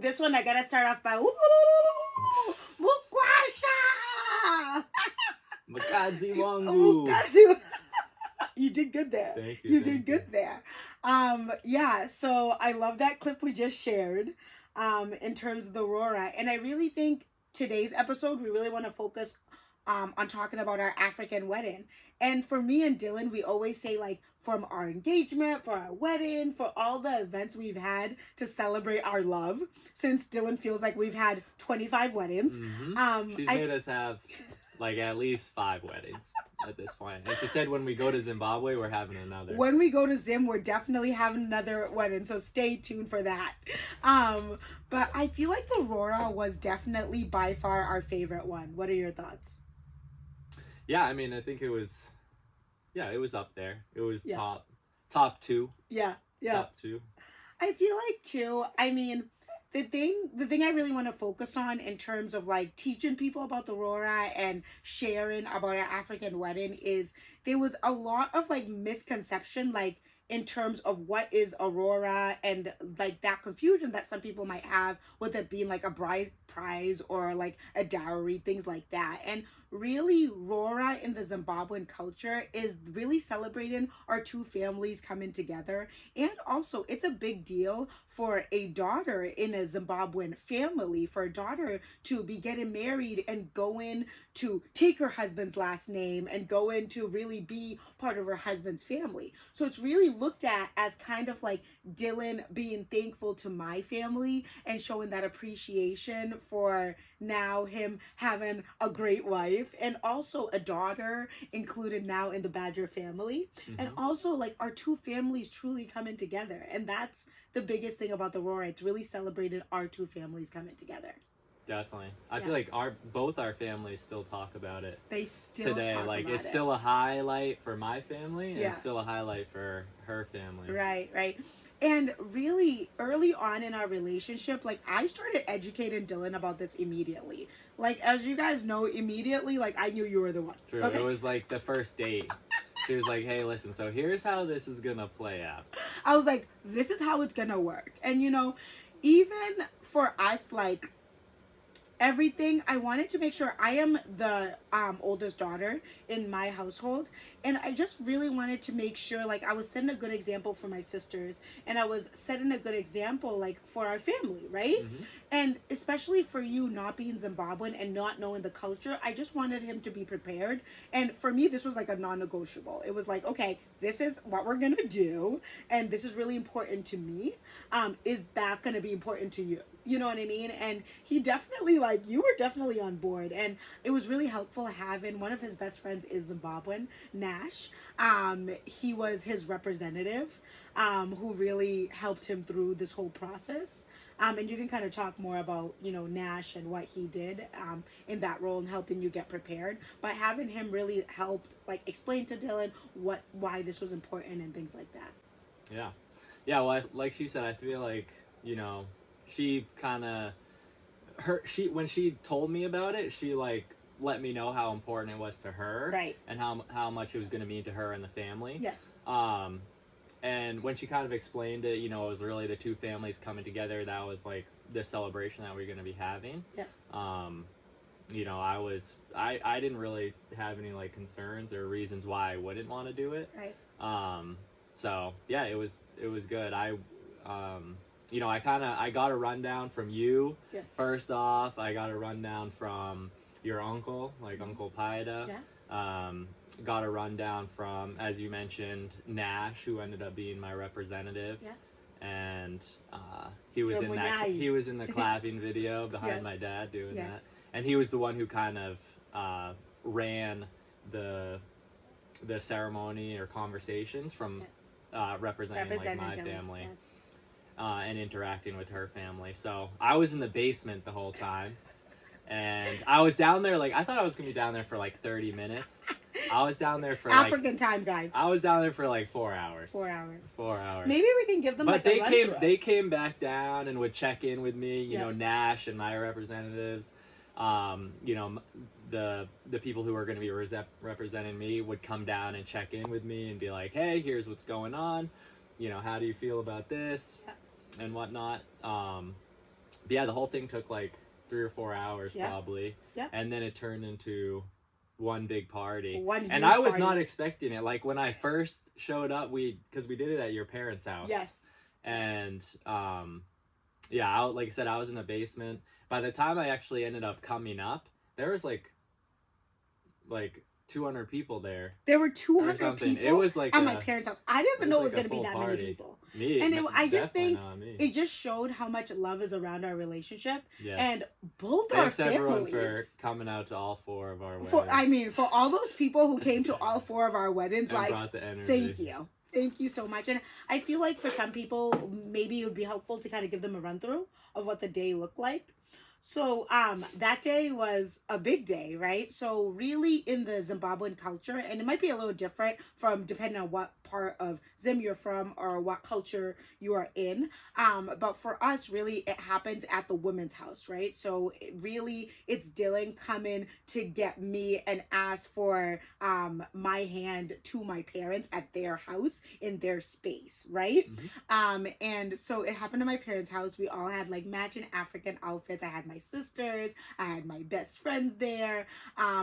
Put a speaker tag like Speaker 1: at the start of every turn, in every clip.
Speaker 1: This one I gotta start off by Mukwasha.
Speaker 2: Makazi Wangu.
Speaker 1: You did good there.
Speaker 2: Thank you.
Speaker 1: You did good there. Yeah, so I love that clip we just shared in terms of the Rora. And I really think today's episode, we really want to focus on talking about our African wedding. And for me and Dylan, we always say, like, from our engagement, for our wedding, for all the events we've had to celebrate our love, since Dylan feels like we've had 25 weddings.
Speaker 2: Mm-hmm. She's made us have like at least 5 weddings at this point. And she said when we go to Zimbabwe, we're having another.
Speaker 1: When we go to Zim, we're definitely having another wedding, so stay tuned for that. But I feel like the Rora was definitely by far our favorite one. What are your thoughts?
Speaker 2: Yeah, I mean, I think it was up there. It was top 2.
Speaker 1: Yeah.
Speaker 2: Top 2.
Speaker 1: I feel like too, I mean, the thing I really want to focus on in terms of like teaching people about the Rora and sharing about our African wedding is there was a lot of like misconception, like in terms of what is Aurora and like that confusion that some people might have with it being like a bride prize or like a dowry, things like that. And really, Rora in the Zimbabwean culture is really celebrating our two families coming together. And also, it's a big deal for a daughter in a Zimbabwean family, for a daughter to be getting married and going to take her husband's last name and go in to really be part of her husband's family. So it's really looked at as kind of like Dylan being thankful to my family and showing that appreciation for now him having a great wife and also a daughter included now in the Badger family. Mm-hmm. And also like our two families truly coming together. And that's the biggest thing about the Rora. It's really celebrated our two families coming together.
Speaker 2: Definitely. I feel like both our families still talk about it.
Speaker 1: They still
Speaker 2: today.
Speaker 1: Talk
Speaker 2: like
Speaker 1: about
Speaker 2: it's
Speaker 1: it.
Speaker 2: Still a highlight for my family and it's still a highlight for her family.
Speaker 1: Right. And really early on in our relationship, like I started educating Dylan about this immediately. Like as you guys know, immediately, like I knew you were the one.
Speaker 2: True. Okay? It was like the first date. She was like, hey, listen, so here's how this is gonna play out.
Speaker 1: I was like, this is how it's gonna work. And you know, even for us, like everything. I wanted to make sure, I am the oldest daughter in my household, and I just really wanted to make sure like I was setting a good example for my sisters, and I was setting a good example like for our family, right?
Speaker 2: Mm-hmm.
Speaker 1: And especially for you not being Zimbabwean and not knowing the culture, I just wanted him to be prepared. And for me, this was like a non-negotiable. It was like, okay, this is what we're gonna do, and this is really important to me. Is that gonna be important to you? You know what I mean? And he definitely, like, you were definitely on board. And it was really helpful having one of his best friends is Zimbabwean, Nash. He was his representative, who really helped him through this whole process. And you can kind of talk more about, you know, Nash and what he did in that role and helping you get prepared. But having him really helped, like, explain to Dylan why this was important and things like that.
Speaker 2: Yeah. Yeah, well, like she said, I feel like, you know, she kind of, when she told me about it, she, like, let me know how important it was to her.
Speaker 1: Right.
Speaker 2: And how much it was going to mean to her and the family.
Speaker 1: Yes.
Speaker 2: And when she kind of explained it, you know, it was really the two families coming together. That was, like, the celebration that we're going to be having.
Speaker 1: Yes.
Speaker 2: You know, I didn't really have any, like, concerns or reasons why I wouldn't want to do it.
Speaker 1: Right.
Speaker 2: So yeah, it was good. You know, I got a rundown from you.
Speaker 1: Yes.
Speaker 2: First off, I got a rundown from your uncle, like Uncle Paida.
Speaker 1: Yeah.
Speaker 2: Got a rundown from, as you mentioned, Nash, who ended up being my representative.
Speaker 1: Yeah.
Speaker 2: And he was he was in the clapping video behind my dad doing that. And he was the one who kind of ran the ceremony or conversations from representing like my family.
Speaker 1: Yes.
Speaker 2: And interacting with her family. So I was in the basement the whole time. And I was down there, like, I thought I was going to be down there for like 30 minutes. I was down there for
Speaker 1: African time, guys.
Speaker 2: I was down there for like 4 hours.
Speaker 1: 4 hours.
Speaker 2: 4 hours.
Speaker 1: Maybe we can give them
Speaker 2: but
Speaker 1: like
Speaker 2: they came back down and would check in with me, you know, Nash and my representatives. You know, the people who were going to be representing me would come down and check in with me and be like, hey, here's what's going on. You know, how do you feel about this? And whatnot. But yeah, the whole thing took like 3 or 4 hours probably. Yeah. And then it turned into one big party. And I was not expecting it. Like when I first showed up, because we did it at your parents' house.
Speaker 1: Yes.
Speaker 2: And yeah, like I said, I was in the basement. By the time I actually ended up coming up, there was like 200 people there.
Speaker 1: There were 200 people.
Speaker 2: It was like
Speaker 1: at my parents' house. I didn't even know it was going to be that many people. I just think it just showed how much love is around our relationship. Yes. And both
Speaker 2: Thanks
Speaker 1: our families.
Speaker 2: Thanks everyone for coming out to all 4 of our weddings.
Speaker 1: For all those people who came to all 4 of our weddings,
Speaker 2: and brought the energy.
Speaker 1: Thank you. Thank you so much. And I feel like for some people, maybe it would be helpful to kind of give them a run through of what the day looked like. So that day was a big day, right? So really in the Zimbabwean culture, and it might be a little different from depending on what part of Zim you're from or what culture you are in. But for us, really, it happens at the women's house, right? So it's Dylan coming to get me and ask for my hand to my parents at their house in their space, right? Mm-hmm. And so it happened at my parents' house. We all had like matching African outfits. I had my sisters, I had my best friends there,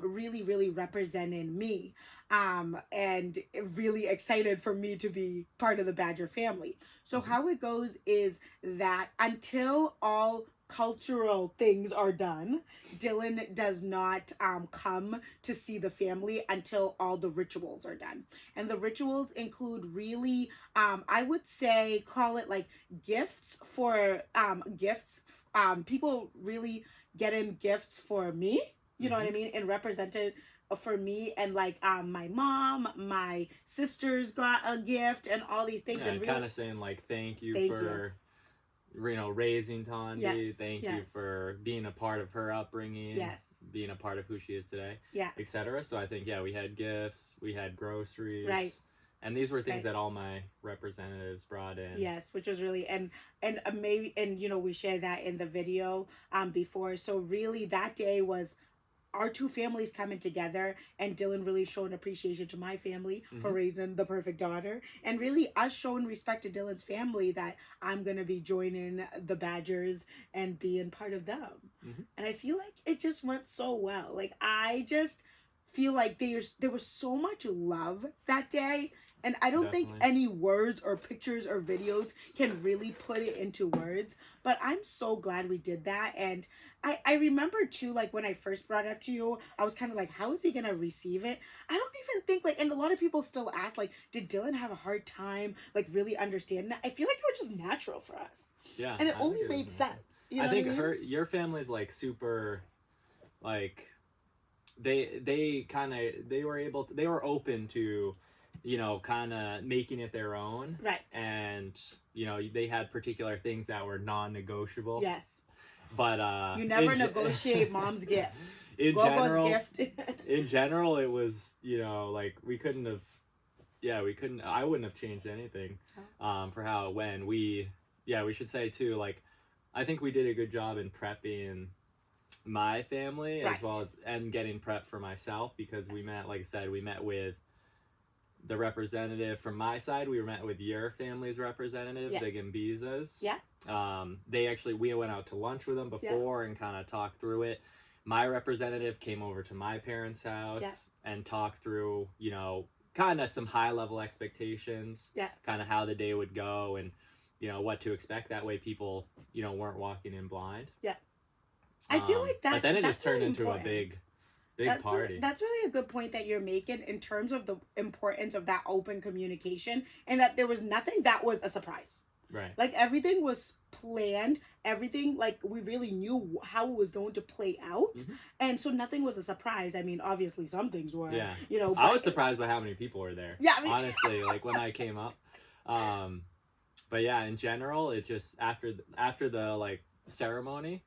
Speaker 1: really representing me, and really excited for me to be part of the Badger family. So how it goes is that until all cultural things are done, Dylan does not come to see the family until all the rituals are done. And the rituals include really, I would say, call it like gifts. People really getting gifts for me, you know what I mean, and represented for me, and like my mom, my sisters got a gift and all these things.
Speaker 2: And really, kind of saying like thank you for raising Tondi. Yes, thank you for being a part of her upbringing. Yes. Being a part of who she is today. Yeah. Etc. So I think we had gifts, we had groceries. Right. And these were things that all my representatives brought in. Yes, which was really and maybe we shared that in the video before. So really that day was
Speaker 1: our two families coming together, and Dylan really showing appreciation to my family for raising the perfect daughter, and really us showing respect to Dylan's family that I'm gonna be joining the Badgers and being part of them. And I feel like it just went so well. Like I just feel like there was so much love that day. And I don't think any words or pictures or videos can really put it into words. But I'm so glad we did that. And I remember too, like when I first brought it up to you, I was kind of like, how is he going to receive it? I don't even think like, and a lot of people still ask, like, did Dylan have a hard time, like really understanding that? I feel like it was just natural for us.
Speaker 2: Yeah.
Speaker 1: And it only made sense. You know
Speaker 2: I think
Speaker 1: what I mean?
Speaker 2: your family's like super, like, they were open to, you know, kind of making it their own.
Speaker 1: Right.
Speaker 2: And, you know, they had particular things that were non-negotiable.
Speaker 1: Yes.
Speaker 2: But
Speaker 1: you never negotiate mom's gift.
Speaker 2: In
Speaker 1: Gogo's gift.
Speaker 2: In general, it was, you know, like we couldn't, I wouldn't have changed anything for how it went. We should say too, like, I think we did a good job in prepping my family as well as, and getting prep for myself, because we met, like I said, we met with the representative from my side. We met with your family's representative, the Gambizas.
Speaker 1: Yeah.
Speaker 2: We went out to lunch with them before and kind of talked through it. My representative came over to my parents' house and talked through, you know, kind of some high level expectations, kind of how the day would go and, you know, what to expect. That way people, you know, weren't walking in blind.
Speaker 1: Yeah. I feel like that.
Speaker 2: But then it just turned
Speaker 1: really
Speaker 2: into
Speaker 1: important.
Speaker 2: a big party.
Speaker 1: That's really a good point that you're making in terms of the importance of that open communication, and that there was nothing that was a surprise.
Speaker 2: Right.
Speaker 1: Like everything was planned. Everything, like we really knew how it was going to play out, and so nothing was a surprise. I mean, obviously some things were. Yeah. You know.
Speaker 2: I was surprised by how many people were there.
Speaker 1: Yeah.
Speaker 2: Honestly, like when I came up. But yeah, in general, it just after the like ceremony.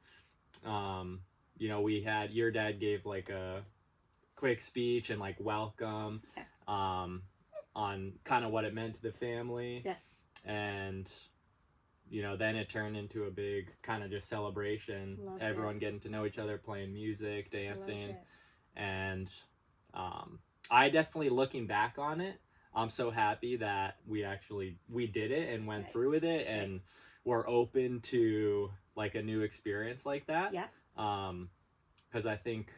Speaker 2: You know, we had, your dad gave like a quick speech and like welcome, on kind of what it meant to the family.
Speaker 1: Yes.
Speaker 2: And, you know, then it turned into a big kind of just celebration.
Speaker 1: Loved
Speaker 2: everyone getting to know each other, playing music, dancing. And, I definitely, looking back on it, I'm so happy that we did it and went through with it and were open to like a new experience like that.
Speaker 1: Yeah.
Speaker 2: Because I think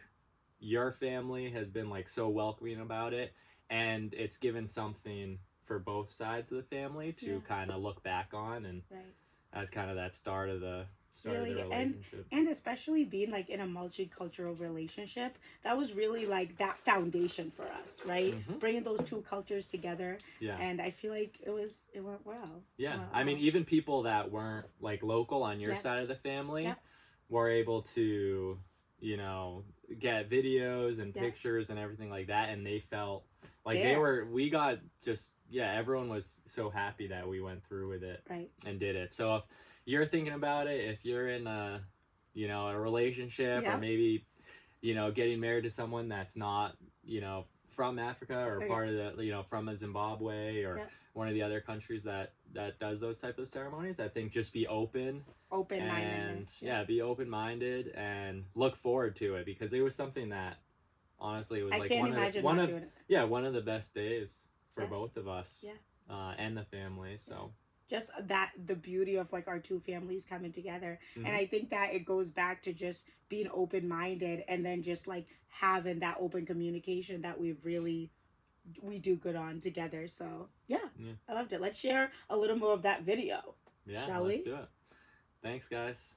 Speaker 2: your family has been like so welcoming about it, and it's given something for both sides of the family to kind of look back on, and as kind of that start of the relationship.
Speaker 1: And especially being like in a multicultural relationship, that was really like that foundation for us, right? Bringing those two cultures together. Yeah. And I feel like it went well.
Speaker 2: Yeah. I mean, even people that weren't like local on your side of the family were able to, you know, get videos and pictures and everything like that, and they felt like everyone was so happy that we went through with it and did it. So if you're thinking about it, if you're in a relationship or maybe, you know, getting married to someone that's not, you know, from Africa or part of the, you know, from a Zimbabwe or one of the other countries that does those type of ceremonies, I think just be open-minded, and be open-minded and look forward to it, because it was something that honestly was like one of the best days for both of us and the family. So
Speaker 1: just that, the beauty of like our two families coming together. And I think that it goes back to just being open-minded, and then just like having that open communication that we do good on together. So I loved it. Let's share a little more of that video.
Speaker 2: Shall we? Let's do it. Thanks, guys.